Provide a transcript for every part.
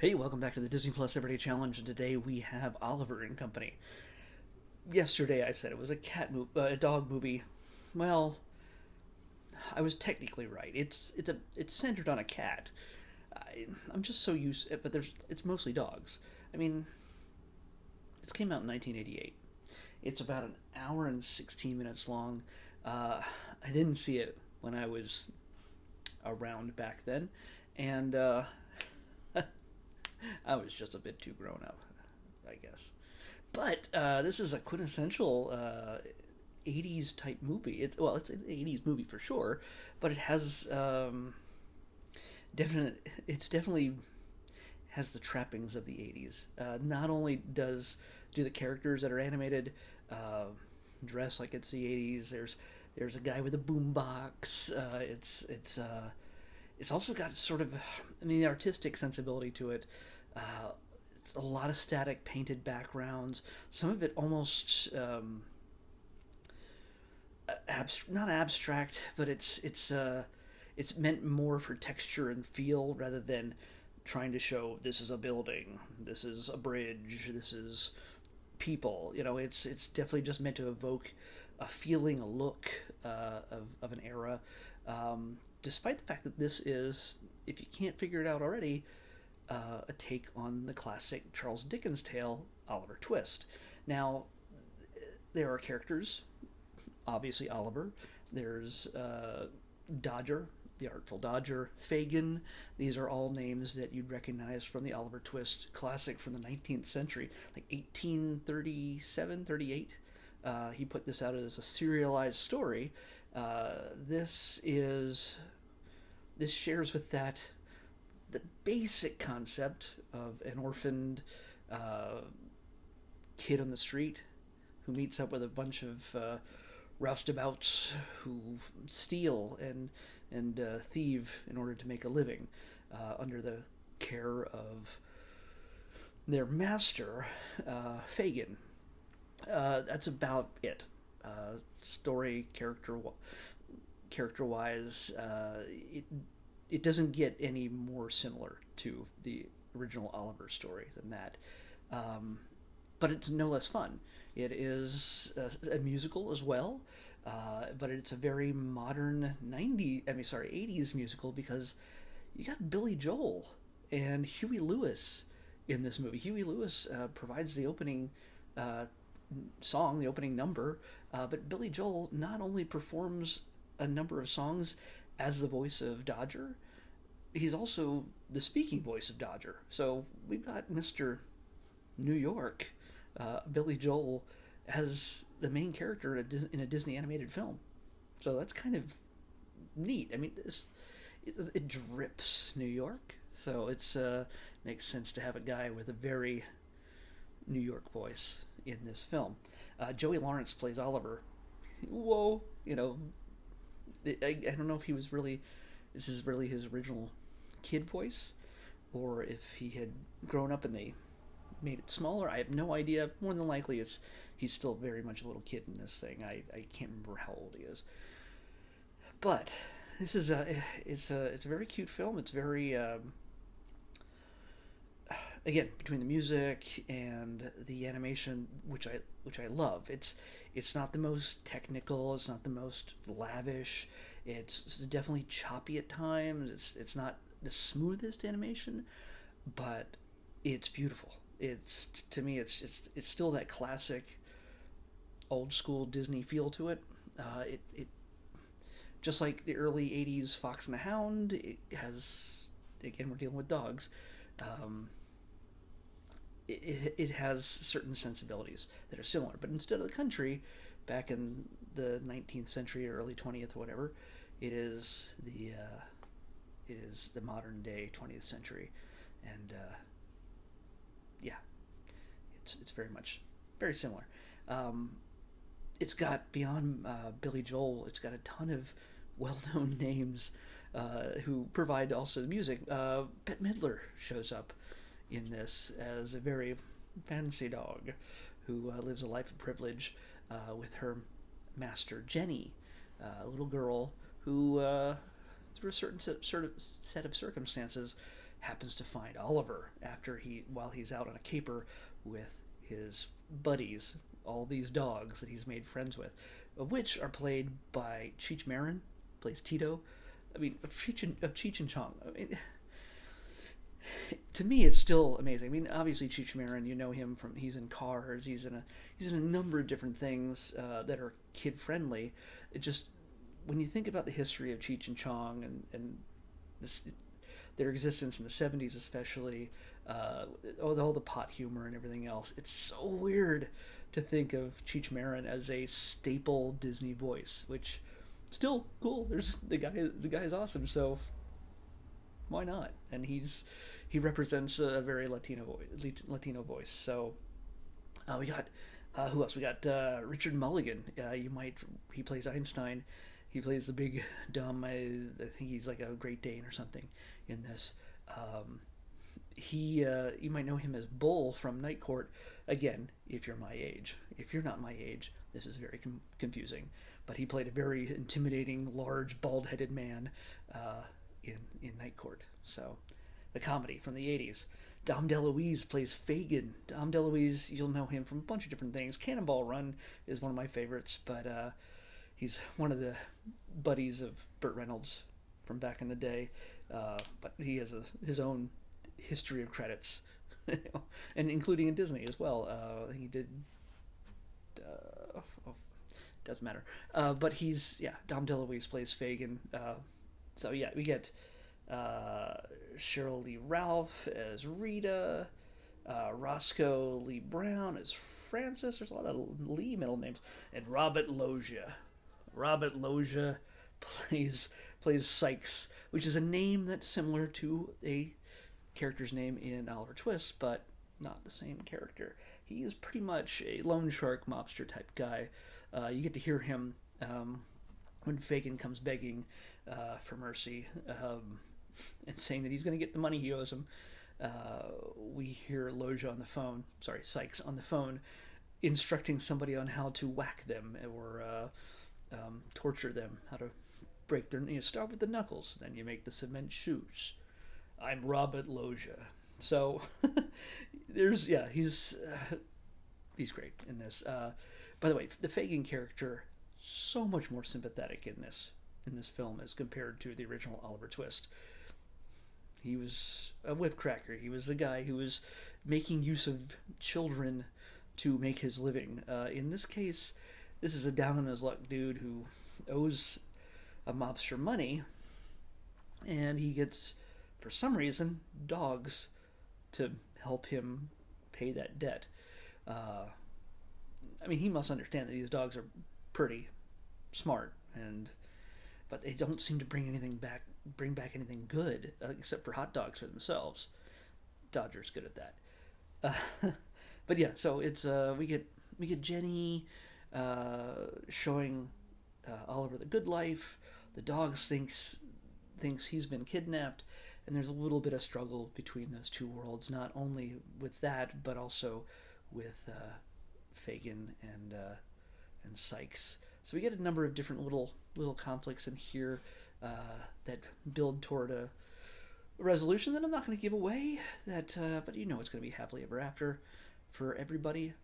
Hey, welcome back to the Disney Plus Everyday Challenge, and today we have Oliver and Company. Yesterday I said it was a dog movie. Well, I was technically right. It's centered on a cat. I'm just so used, but it's mostly dogs. I mean, this came out in 1988. It's about an hour and 16 minutes long. I didn't see it when I was around back then, and I was just a bit too grown up, I guess. But this is a quintessential 80s type movie. It's an 80s movie for sure, but it has it's definitely has the trappings of the 80s. Not only do the characters that are animated dress like it's the 80s. There's a guy with a boombox. It's also got sort of, the artistic sensibility to it. Uh, it's a lot of static painted backgrounds. Some of it almost not abstract, but it's meant more for texture and feel rather than trying to show this is a building, this is a bridge, this is people. It's definitely just meant to evoke a feeling, a look of an era. Despite the fact that this is, if you can't figure it out already, a take on the classic Charles Dickens tale, Oliver Twist. Now, there are characters, obviously Oliver. There's Dodger, the Artful Dodger, Fagin. These are all names that you'd recognize from the Oliver Twist classic from the 19th century, like 1837, 38. He put this out as a serialized story. This is this shares with that the basic concept of an orphaned kid on the street who meets up with a bunch of roustabouts who steal and thieve in order to make a living under the care of their master, Fagin. That's about it. Story character wise, it doesn't get any more similar to the original Oliver story than that. But it's no less fun. It is a musical as well, but it's a very modern 80s musical because you got Billy Joel and Huey Lewis in this movie. Huey Lewis provides the opening song, the opening number, but Billy Joel not only performs a number of songs as the voice of Dodger, he's also the speaking voice of Dodger. So we've got Mr. New York, Billy Joel, as the main character in a Disney animated film. So that's kind of neat. I mean, it drips New York, so it's makes sense to have a guy with a very New York voice in this film. Joey Lawrence plays Oliver. Whoa, I don't know if he was really, this is really his original kid voice, or if he had grown up and they made it smaller. I have no idea. More than likely, he's still very much a little kid in this thing. I can't remember how old he is. But this is it's a very cute film. It's very again, between the music and the animation, which I love. It's not the most technical. It's not the most lavish. It's definitely choppy at times. It's not the smoothest animation, but it's beautiful. It's, to me, it's still that classic old school Disney feel to it. It just like the early '80s Fox and the Hound. It has, again, we're dealing with dogs. Um, it has certain sensibilities that are similar, but instead of the country back in the 19th century or early 20th, whatever, it is the modern day 20th century, and yeah, it's very much very similar. Um, it's got beyond Billy Joel, it's got a ton of well-known names who provide also the music. Bette Midler shows up in this as a very fancy dog who lives a life of privilege with her master Jenny, a little girl who, through a certain set of circumstances, happens to find Oliver while he's out on a caper with his buddies, all these dogs that he's made friends with, of which are played by Cheech Marin, plays Tito. I mean, of Cheech and Chong. I mean, to me, it's still amazing. I mean, obviously Cheech Marin, you know him from he's in Cars, he's in a number of different things that are kid friendly. It just when you think about the history of Cheech and Chong and this, their existence in the '70s, especially all the pot humor and everything else, it's so weird to think of Cheech Marin as a staple Disney voice, which still cool. There's the guy is awesome, so why not? And he represents a very Latino voice. So we got who else? We got Richard Mulligan. He plays Einstein. He plays the big dumb. I think he's like a Great Dane or something in this. You might know him as Bull from Night Court. Again, if you're my age. If you're not my age, this is very confusing. But he played a very intimidating, large, bald-headed man in Night Court. So, the comedy from the '80s. Dom DeLuise plays Fagin. Dom DeLuise, you'll know him from a bunch of different things. Cannonball Run is one of my favorites, but he's one of the buddies of Burt Reynolds from back in the day. But he has his own history of credits, and including in Disney as well. He did. Doesn't matter. But Dom DeLuise plays Fagin. So yeah, we get Cheryl Lee Ralph as Rita, Roscoe Lee Brown as Francis. There's a lot of Lee middle names, and Robert Loggia. Robert Loggia plays Sykes, which is a name that's similar to a character's name in Oliver Twist, but not the same character. He is pretty much a loan shark mobster type guy. You get to hear him when Fagin comes begging for mercy and saying that he's going to get the money he owes him. We hear Sykes on the phone, instructing somebody on how to whack them or torture them, how to break their knees. Start with the knuckles, then you make the cement shoes. I'm Robert Loggia. So he's great in this. By the way, the Fagin character, so much more sympathetic in this film as compared to the original Oliver Twist. He was a whipcracker. He was a guy who was making use of children to make his living. In this case, this is a down on his luck dude who owes a mobster money, and he gets, for some reason, dogs to help him pay that debt. I mean, he must understand that these dogs are pretty smart, but they don't seem to bring back anything good, except for hot dogs for themselves. Dodger's good at that. But yeah, so it's we get Jenny showing Oliver the good life. The dogs thinks he's been kidnapped, and there's a little bit of struggle between those two worlds, not only with that, but also with Fagin and Sykes. So we get a number of different little conflicts in here that build toward a resolution that I'm not going to give away. But it's going to be happily ever after for everybody,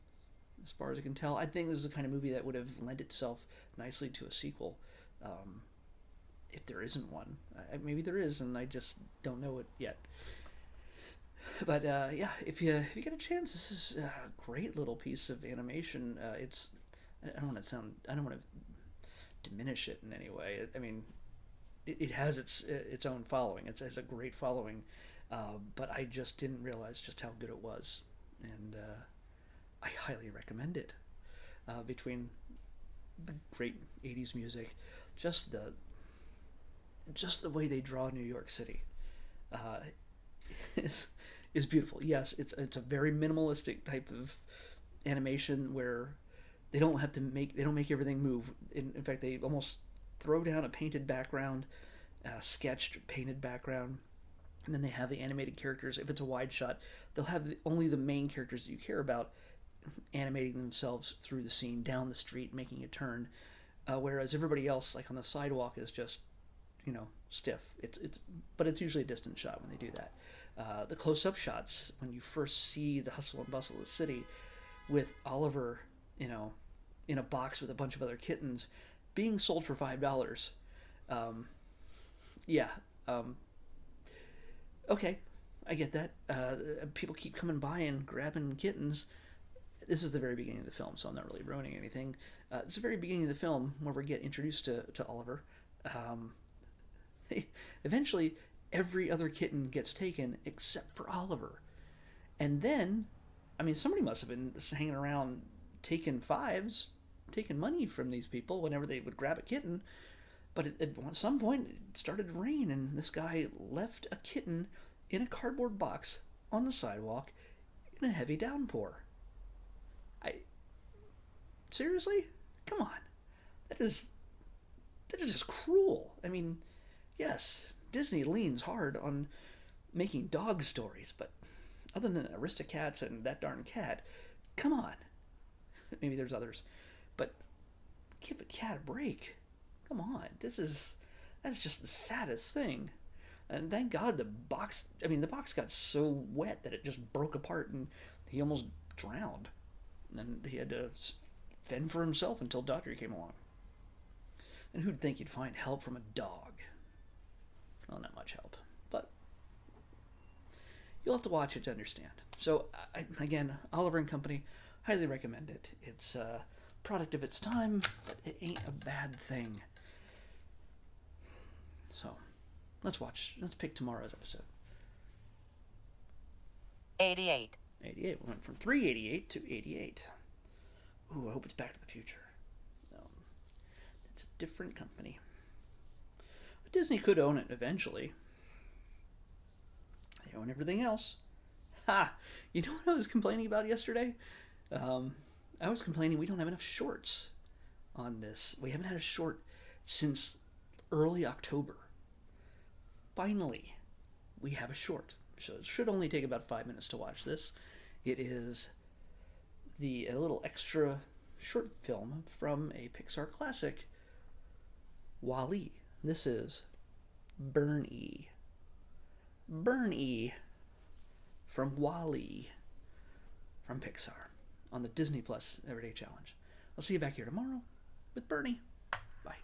as far as I can tell. I think this is the kind of movie that would have lent itself nicely to a sequel, if there isn't one. Maybe there is, and I just don't know it yet. But if you get a chance, this is a great little piece of animation. I don't want to diminish it in any way. I mean, it has its own following. It has a great following, but I just didn't realize just how good it was, and I highly recommend it. Between the great '80s music, just the way they draw New York City, is beautiful. Yes, it's a very minimalistic type of animation where they don't make everything move. In fact, they almost throw down a painted background, sketched painted background, and then they have the animated characters. If it's a wide shot, they'll have only the main characters that you care about animating themselves through the scene, down the street, making a turn, whereas everybody else, like on the sidewalk, is just stiff. But it's usually a distant shot when they do that. The close-up shots when you first see the hustle and bustle of the city, with Oliver, you know, in a box with a bunch of other kittens, being sold for $5. Um, yeah. Okay, I get that. People keep coming by and grabbing kittens. This is the very beginning of the film, so I'm not really ruining anything. It's the very beginning of the film where we get introduced to Oliver. Um, Eventually, every other kitten gets taken except for Oliver. And then, I mean, somebody must have been hanging around taking fives, taking money from these people whenever they would grab a kitten. But at some point, it started to rain, and this guy left a kitten in a cardboard box on the sidewalk in a heavy downpour. I seriously, come on, that is just cruel. I mean, yes, Disney leans hard on making dog stories, but other than Aristocats and That Darn Cat, come on. Maybe there's others, but give a cat a break. Come on, that's just the saddest thing. And thank God the box. I mean, the box got so wet that it just broke apart, and he almost drowned. And he had to fend for himself until Dodger came along. And who'd think you'd find help from a dog? Well, not much help, but you'll have to watch it to understand. So, again, Oliver and Company, highly recommend it. It's a product of its time, but it ain't a bad thing. So, let's pick tomorrow's episode. 88. 88. We went from 388 to 88. Ooh, I hope it's Back to the Future. It's a different company. But Disney could own it eventually. They own everything else. Ha! You know what I was complaining about yesterday? I was complaining we don't have enough shorts on this. We haven't had a short since early October. Finally, we have a short. So it should only take about 5 minutes to watch this. It is a little extra short film from a Pixar classic, WALL-E. This is Burn-E. Burn-E from WALL-E from Pixar on the Disney Plus Everyday Challenge. I'll see you back here tomorrow with Bernie. Bye.